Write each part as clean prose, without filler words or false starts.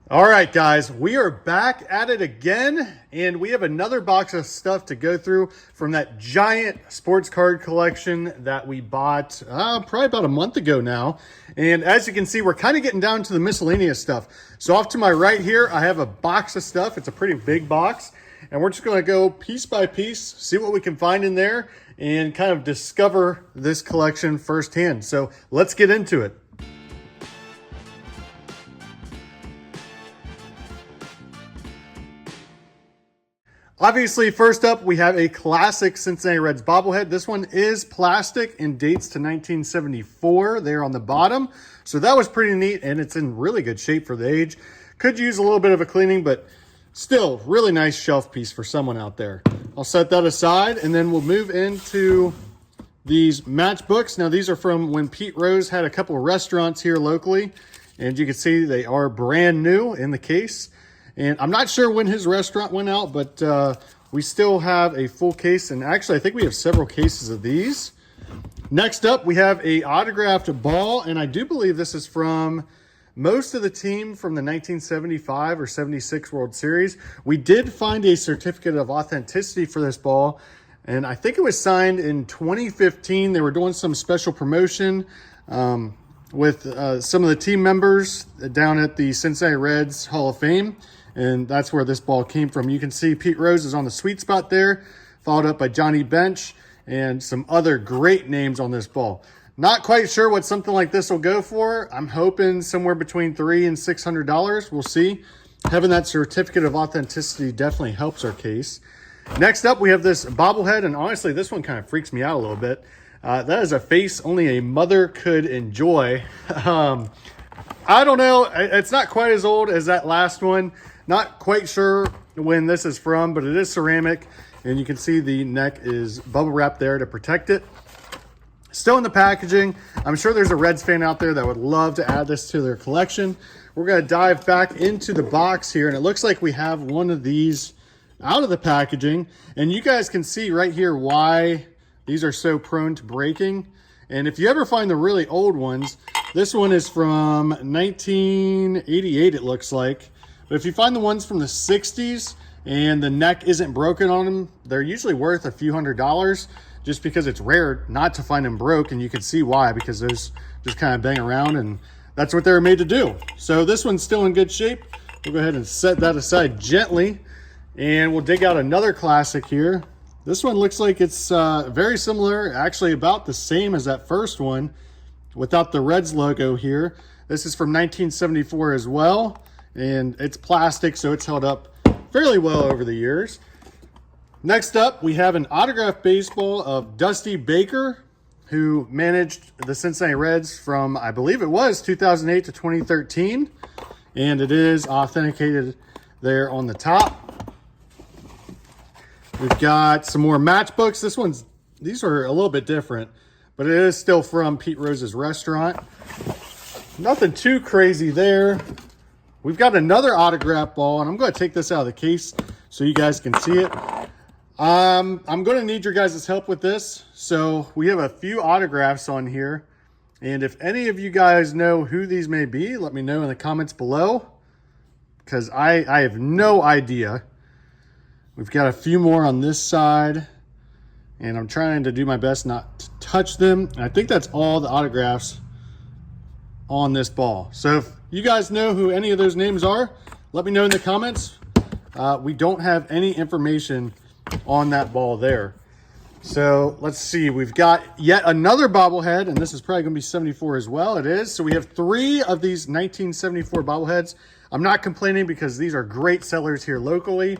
All right, guys, we are back at it again, and we have another box of stuff to go through from that giant sports card collection that we bought probably about a month ago now. And as you can see, we're kind of getting down to the miscellaneous stuff. So off to my right here, I have a box of stuff. It's a pretty big box, and we're just going to go piece by piece, see what we can find in there, and kind of discover this collection firsthand. So let's get into it. Obviously, first up, we have a classic Cincinnati Reds bobblehead. This one is plastic and dates to 1974 there on the bottom. So that was pretty neat, and it's in really good shape for the age. Could use a little bit of a cleaning, but still really nice shelf piece for someone out there. I'll set that aside, and then we'll move into these matchbooks. Now, these are from when Pete Rose had a couple of restaurants here locally, and you can see they are brand new in the case. And I'm not sure when his restaurant went out, but we still have a full case. And actually, I think we have several cases of these. Next up, we have a autographed ball. And I do believe this is from most of the team from the 1975 or 76 World Series. We did find a certificate of authenticity for this ball. And I think it was signed in 2015. They were doing some special promotion with some of the team members down at the Cincinnati Reds Hall of Fame. And that's where this ball came from. You can see Pete Rose is on the sweet spot there, followed up by Johnny Bench and some other great names on this ball. Not quite sure what something like this will go for. I'm hoping somewhere between $300 and $600. We'll see. Having that certificate of authenticity definitely helps our case. Next up, we have this bobblehead, and honestly, this one kind of freaks me out a little bit. That is a face only a mother could enjoy. I don't know. It's not quite as old as that last one. Not quite sure when this is from, but it is ceramic, and you can see the neck is bubble wrap there to protect it. Still in the packaging. I'm sure there's a Reds fan out there that would love to add this to their collection. We're going to dive back into the box here, and it looks like we have one of these out of the packaging, and you guys can see right here why these are so prone to breaking. And if you ever find the really old ones, this one is from 1988, it looks like. But if you find the ones from the 60s and the neck isn't broken on them, they're usually worth a few $100s just because it's rare not to find them broke. And you can see why, because those just kind of bang around, and that's what they were made to do. So this one's still in good shape. We'll go ahead and set that aside gently, and we'll dig out another classic here. This one looks like it's very similar, actually about the same as that first one without the Reds logo here. This is from 1974 as well. And it's plastic, so it's held up fairly well over the years. Next up, we have an autographed baseball of Dusty Baker, who managed the Cincinnati Reds from, I believe it was 2008 to 2013. And it is authenticated there on the top. We've got some more matchbooks. These are a little bit different, but it is still from Pete Rose's restaurant. Nothing too crazy there. We've got another autograph ball, and I'm going to take this out of the case so you guys can see it. I'm going to need your guys' help with this. So we have a few autographs on here, and if any of you guys know who these may be, let me know in the comments below, because I have no idea. We've got a few more on this side, and I'm trying to do my best not to touch them. And I think that's all the autographs on this ball. So if you guys know who any of those names are, let me know in the comments. We don't have any information on that ball there. So let's see. We've got yet another bobblehead, and this is probably going to be 74 as well. It is. So we have 3 of these 1974 bobbleheads. I'm not complaining because these are great sellers here locally.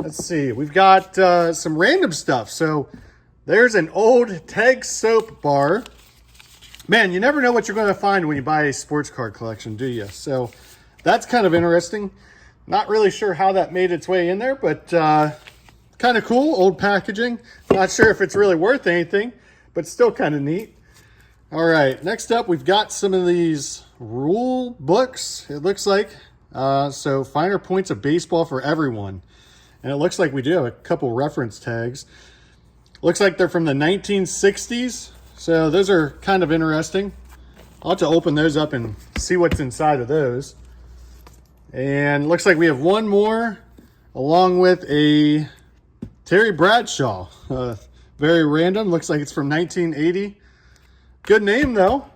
Let's see. We've got some random stuff. So there's an old Teg soap bar. Man, you never know what you're going to find when you buy a sports card collection, do you? So that's kind of interesting. Not really sure how that made its way in there, but kind of cool. Old packaging. Not sure if it's really worth anything, but still kind of neat. All right, next up, we've got some of these rule books, it looks like. So finer points of baseball for everyone. And it looks like we do have a couple reference tags. Looks like they're from the 1960s. So those are kind of interesting. I'll have to open those up and see what's inside of those. And looks like we have one more along with a Terry Bradshaw. Very random. Looks like it's from 1980. Good name, though.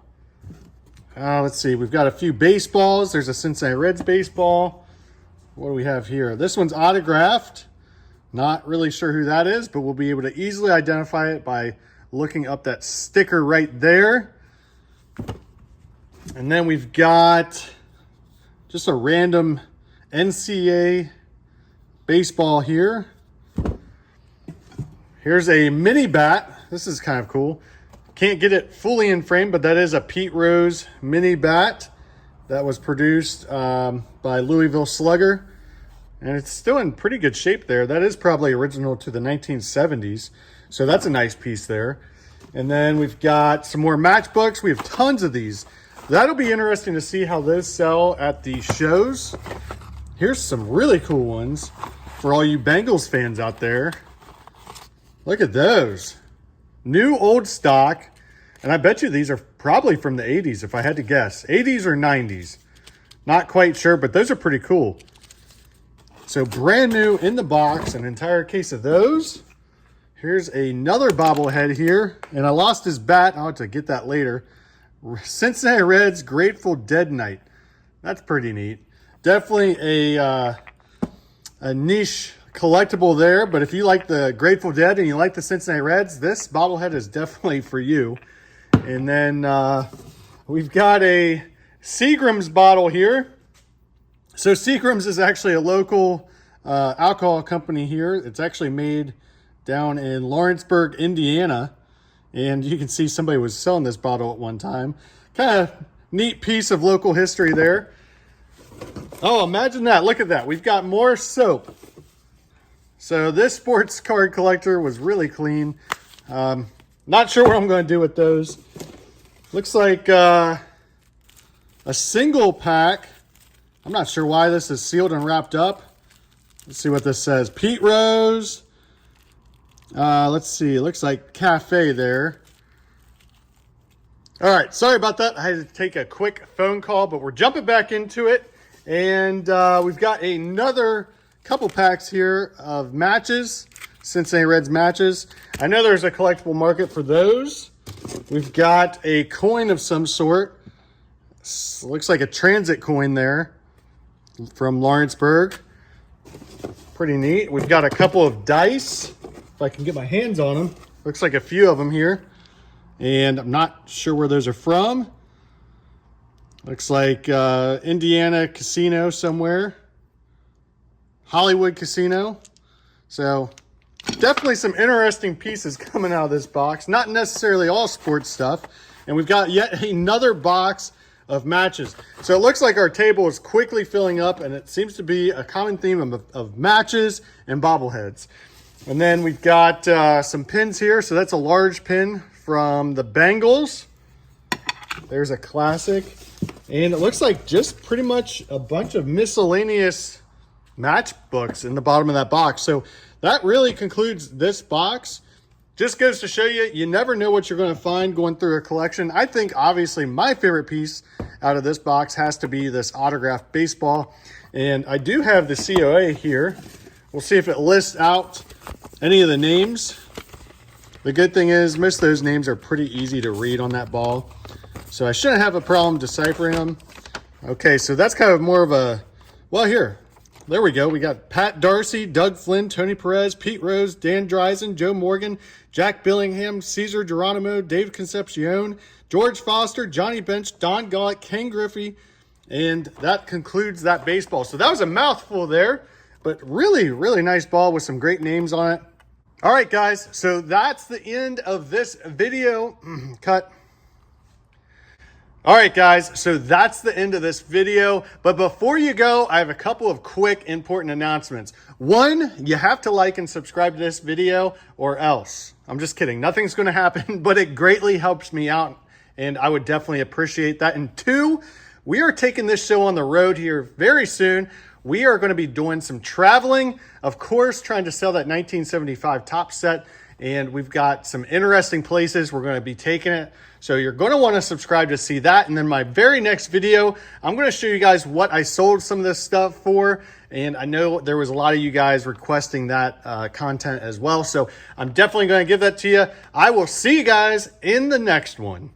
Let's see. We've got a few baseballs. There's a Cincinnati Reds baseball. What do we have here? This one's autographed. Not really sure who that is, but we'll be able to easily identify it by looking up that sticker right there. And then we've got just a random NCAA baseball here. Here's a mini bat. This is kind of cool. Can't get it fully in frame, but that is a Pete Rose mini bat that was produced by Louisville Slugger. And it's still in pretty good shape there. That is probably original to the 1970s. So that's a nice piece there. And then we've got some more matchbooks. We have tons of these. That'll be interesting to see how those sell at the shows. Here's some really cool ones for all you Bengals fans out there. Look at those. New old stock. And I bet you these are probably from the 80s if I had to guess. 80s or 90s. Not quite sure, but those are pretty cool. So brand new in the box, an entire case of those. Here's another bobblehead here. And I lost his bat. I'll have to get that later. Cincinnati Reds Grateful Dead Night. That's pretty neat. Definitely a niche collectible there. But if you like the Grateful Dead and you like the Cincinnati Reds, this bobblehead is definitely for you. And then we've got a Seagram's bottle here. So Seagram's is actually a local alcohol company here. It's actually made down in Lawrenceburg, Indiana. And you can see somebody was selling this bottle at one time. Kind of neat piece of local history there. Oh, imagine that. Look at that. We've got more soap. So this sports card collector was really clean. Not sure what I'm going to do with those. Looks like a single pack. I'm not sure why this is sealed and wrapped up. Let's see what this says. Pete Rose. Let's see. It looks like cafe there. All right. Sorry about that. I had to take a quick phone call, but we're jumping back into it. And we've got another couple packs here of matches. Cincinnati Reds matches. I know there's a collectible market for those. We've got a coin of some sort. Looks like a transit coin there from Lawrenceburg. Pretty neat. We've got a couple of dice. If I can get my hands on them. Looks like a few of them here. And I'm not sure where those are from. Looks like Indiana Casino somewhere. Hollywood Casino. So definitely some interesting pieces coming out of this box. Not necessarily all sports stuff. And we've got yet another box of matches. So it looks like our table is quickly filling up, and it seems to be a common theme of matches and bobbleheads. And then we've got some pins here. So that's a large pin from the Bengals. There's a classic. And it looks like just pretty much a bunch of miscellaneous matchbooks in the bottom of that box. So that really concludes this box. Just goes to show you, you never know what you're going to find going through a collection. I think obviously my favorite piece out of this box has to be this autographed baseball. And I do have the COA here. We'll see if it lists out any of the names. The good thing is most of those names are pretty easy to read on that ball. So I shouldn't have a problem deciphering them. Okay, so that's kind of more of a, well, here. There we go. We got Pat Darcy, Doug Flynn, Tony Perez, Pete Rose, Dan Dreisen, Joe Morgan, Jack Billingham, Cesar Geronimo, Dave Concepcion, George Foster, Johnny Bench, Don Gollett, Ken Griffey, and that concludes that baseball. So that was a mouthful there, but really, really nice ball with some great names on it. All right, guys, so that's the end of this video. Cut. All right, guys, so that's the end of this video. But before you go, I have a couple of quick important announcements. One, you have to like and subscribe to this video or else. I'm just kidding. Nothing's going to happen, but it greatly helps me out, and I would definitely appreciate that. And two, we are taking this show on the road here very soon. We are going to be doing some traveling, of course, trying to sell that 1975 top set and we've got some interesting places we're going to be taking it. So you're going to want to subscribe to see that. And then my very next video, I'm going to show you guys what I sold some of this stuff for. And I know there was a lot of you guys requesting that content as well. So I'm definitely going to give that to you. I will see you guys in the next one.